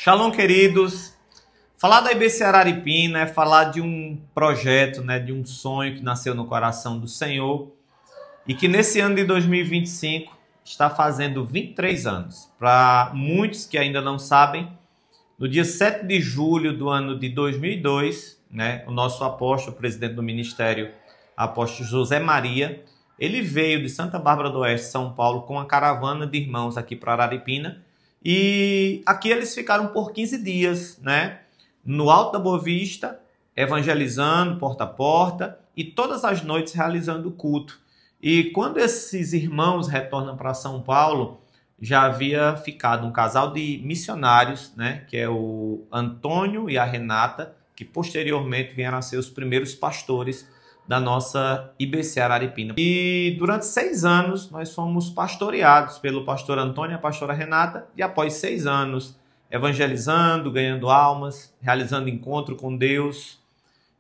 Shalom, queridos. Falar da IBC Araripina é falar de um projeto, de um sonho que nasceu no coração do Senhor e que nesse ano de 2025 está fazendo 23 anos. Para muitos que ainda não sabem, no dia 7 de julho do ano de 2002, o nosso apóstolo, presidente do ministério, apóstolo José Maria, ele veio de Santa Bárbara do Oeste, São Paulo, com uma caravana de irmãos aqui para Araripina. E aqui eles ficaram por 15 dias, no Alto da Boa Vista, evangelizando porta a porta e todas as noites realizando culto. E quando esses irmãos retornam para São Paulo, já havia ficado um casal de missionários, que é o Antônio e a Renata, que posteriormente vieram a ser os primeiros pastores da nossa IBC Araripina. E durante 6 anos nós fomos pastoreados pelo pastor Antônio e a pastora Renata, e após 6 anos evangelizando, ganhando almas, realizando encontro com Deus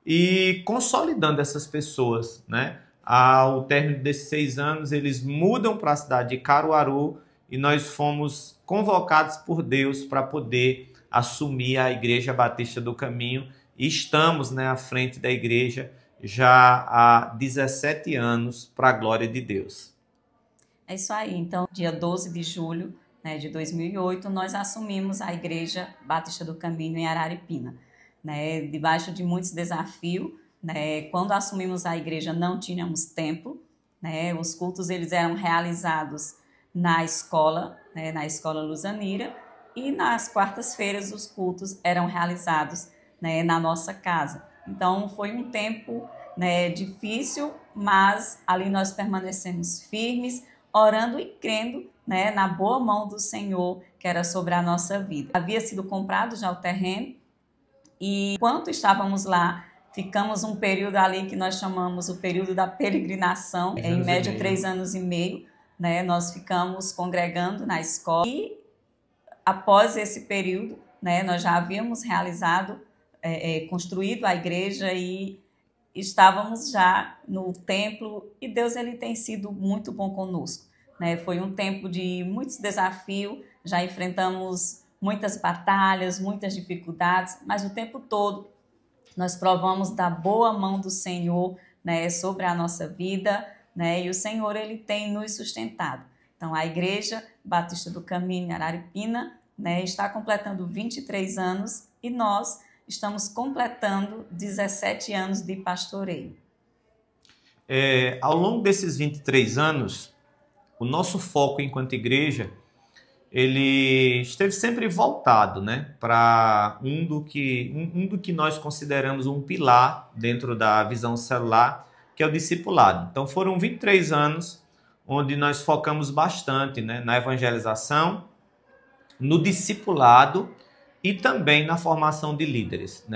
e consolidando essas pessoas, Ao término desses 6 anos, eles mudam para a cidade de Caruaru e nós fomos convocados por Deus para poder assumir a Igreja Batista do Caminho e estamos à frente da igreja já há 17 anos, para a glória de Deus. É isso aí. Então, dia 12 de julho de 2008, nós assumimos a Igreja Batista do Caminho em Araripina. Debaixo de muitos desafios, quando assumimos a igreja não tínhamos templo, os cultos eles eram realizados na escola Luzanira, e nas quartas-feiras os cultos eram realizados na nossa casa. Então, foi um tempo difícil, mas ali nós permanecemos firmes, orando e crendo na boa mão do Senhor, que era sobre a nossa vida. Havia sido comprado já o terreno, e enquanto estávamos lá, ficamos um período ali que nós chamamos o período da peregrinação, em média 3 anos e meio, nós ficamos congregando na escola, e após esse período, nós já havíamos realizado construído a igreja e estávamos já no templo, e Deus ele tem sido muito bom conosco. Foi um tempo de muitos desafios, já enfrentamos muitas batalhas, muitas dificuldades, mas o tempo todo nós provamos da boa mão do Senhor sobre a nossa vida, e o Senhor ele tem nos sustentado. Então a Igreja Batista do Caminho em Araripina está completando 23 anos e nós estamos completando 17 anos de pastoreio. Ao longo desses 23 anos, o nosso foco enquanto igreja, ele esteve sempre voltado para um do que nós consideramos um pilar dentro da visão celular, que é o discipulado. Então foram 23 anos onde nós focamos bastante na evangelização, no discipulado e também na formação de líderes.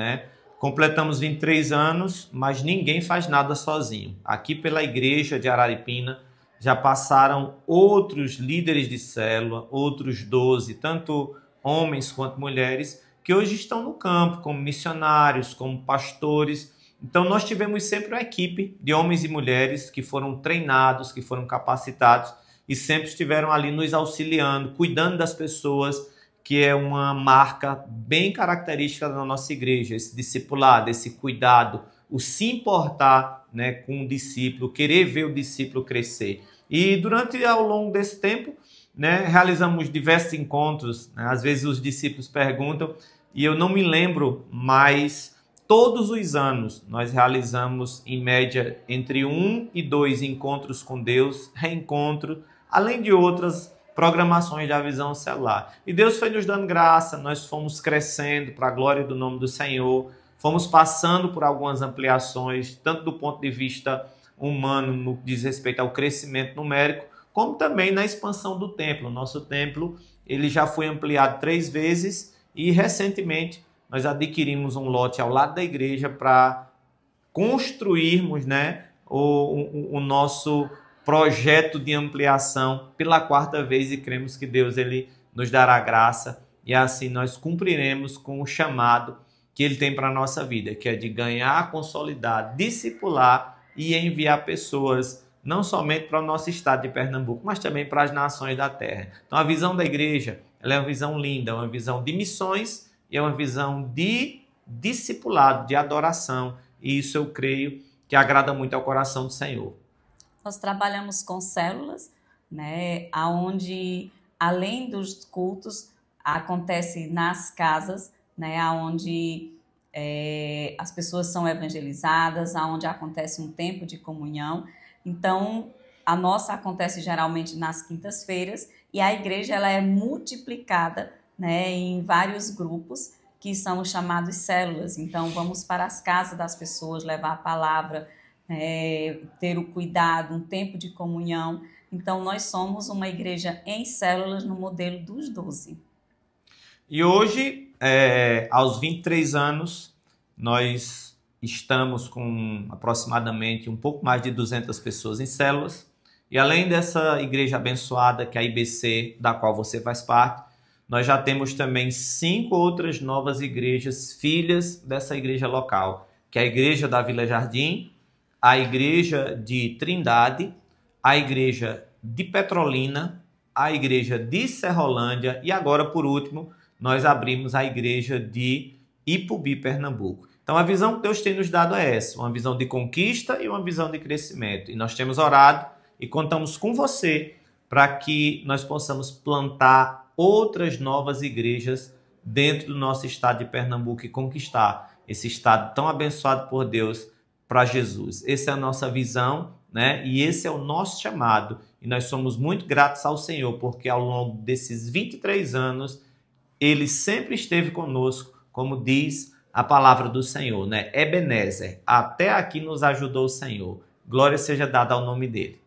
Completamos 23 anos, mas ninguém faz nada sozinho. Aqui pela igreja de Araripina já passaram outros líderes de célula, outros 12, tanto homens quanto mulheres, que hoje estão no campo como missionários, como pastores. Então nós tivemos sempre uma equipe de homens e mulheres que foram treinados, que foram capacitados e sempre estiveram ali nos auxiliando, cuidando das pessoas, que é uma marca bem característica da nossa igreja, esse discipulado, esse cuidado, o se importar com o discípulo, querer ver o discípulo crescer. E ao longo desse tempo, realizamos diversos encontros, às vezes os discípulos perguntam, e eu não me lembro, mas todos os anos nós realizamos em média entre 1 e 2 encontros com Deus, reencontro, além de outras programações da visão celular. E Deus foi nos dando graça, nós fomos crescendo para a glória do nome do Senhor, fomos passando por algumas ampliações, tanto do ponto de vista humano, no que diz respeito ao crescimento numérico, como também na expansão do templo. O nosso templo ele já foi ampliado 3 vezes e recentemente nós adquirimos um lote ao lado da igreja para construirmos o nosso projeto de ampliação pela 4ª vez, e cremos que Deus ele nos dará graça e assim nós cumpriremos com o chamado que ele tem para a nossa vida, que é de ganhar, consolidar, discipular e enviar pessoas não somente para o nosso estado de Pernambuco, mas também para as nações da terra. Então a visão da igreja ela é uma visão linda, é uma visão de missões e é uma visão de discipulado, de adoração. E isso eu creio que agrada muito ao coração do Senhor. Nós trabalhamos com células, né, onde, além dos cultos, acontece nas casas, né, onde as pessoas são evangelizadas, onde acontece um tempo de comunhão. Então, a nossa acontece geralmente nas quintas-feiras e a igreja ela é multiplicada, né, em vários grupos que são chamados células. Então, vamos para as casas das pessoas, levar a palavra, ter o cuidado, um tempo de comunhão. Então, nós somos uma igreja em células no modelo dos 12. E hoje, aos 23 anos, nós estamos com aproximadamente um pouco mais de 200 pessoas em células. E além dessa igreja abençoada, que é a IBC, da qual você faz parte, nós já temos também 5 outras novas igrejas, filhas dessa igreja local, que é a igreja da Vila Jardim, a igreja de Trindade, a igreja de Petrolina, a igreja de Serrolândia e agora, por último, nós abrimos a igreja de Ipubi, Pernambuco. Então, a visão que Deus tem nos dado é essa, uma visão de conquista e uma visão de crescimento. E nós temos orado e contamos com você para que nós possamos plantar outras novas igrejas dentro do nosso estado de Pernambuco e conquistar esse estado tão abençoado por Deus para Jesus. Essa é a nossa visão, né? E esse é o nosso chamado. E nós somos muito gratos ao Senhor, porque ao longo desses 23 anos, Ele sempre esteve conosco, como diz a palavra do Senhor, né? Ebenezer, até aqui nos ajudou o Senhor. Glória seja dada ao nome dele.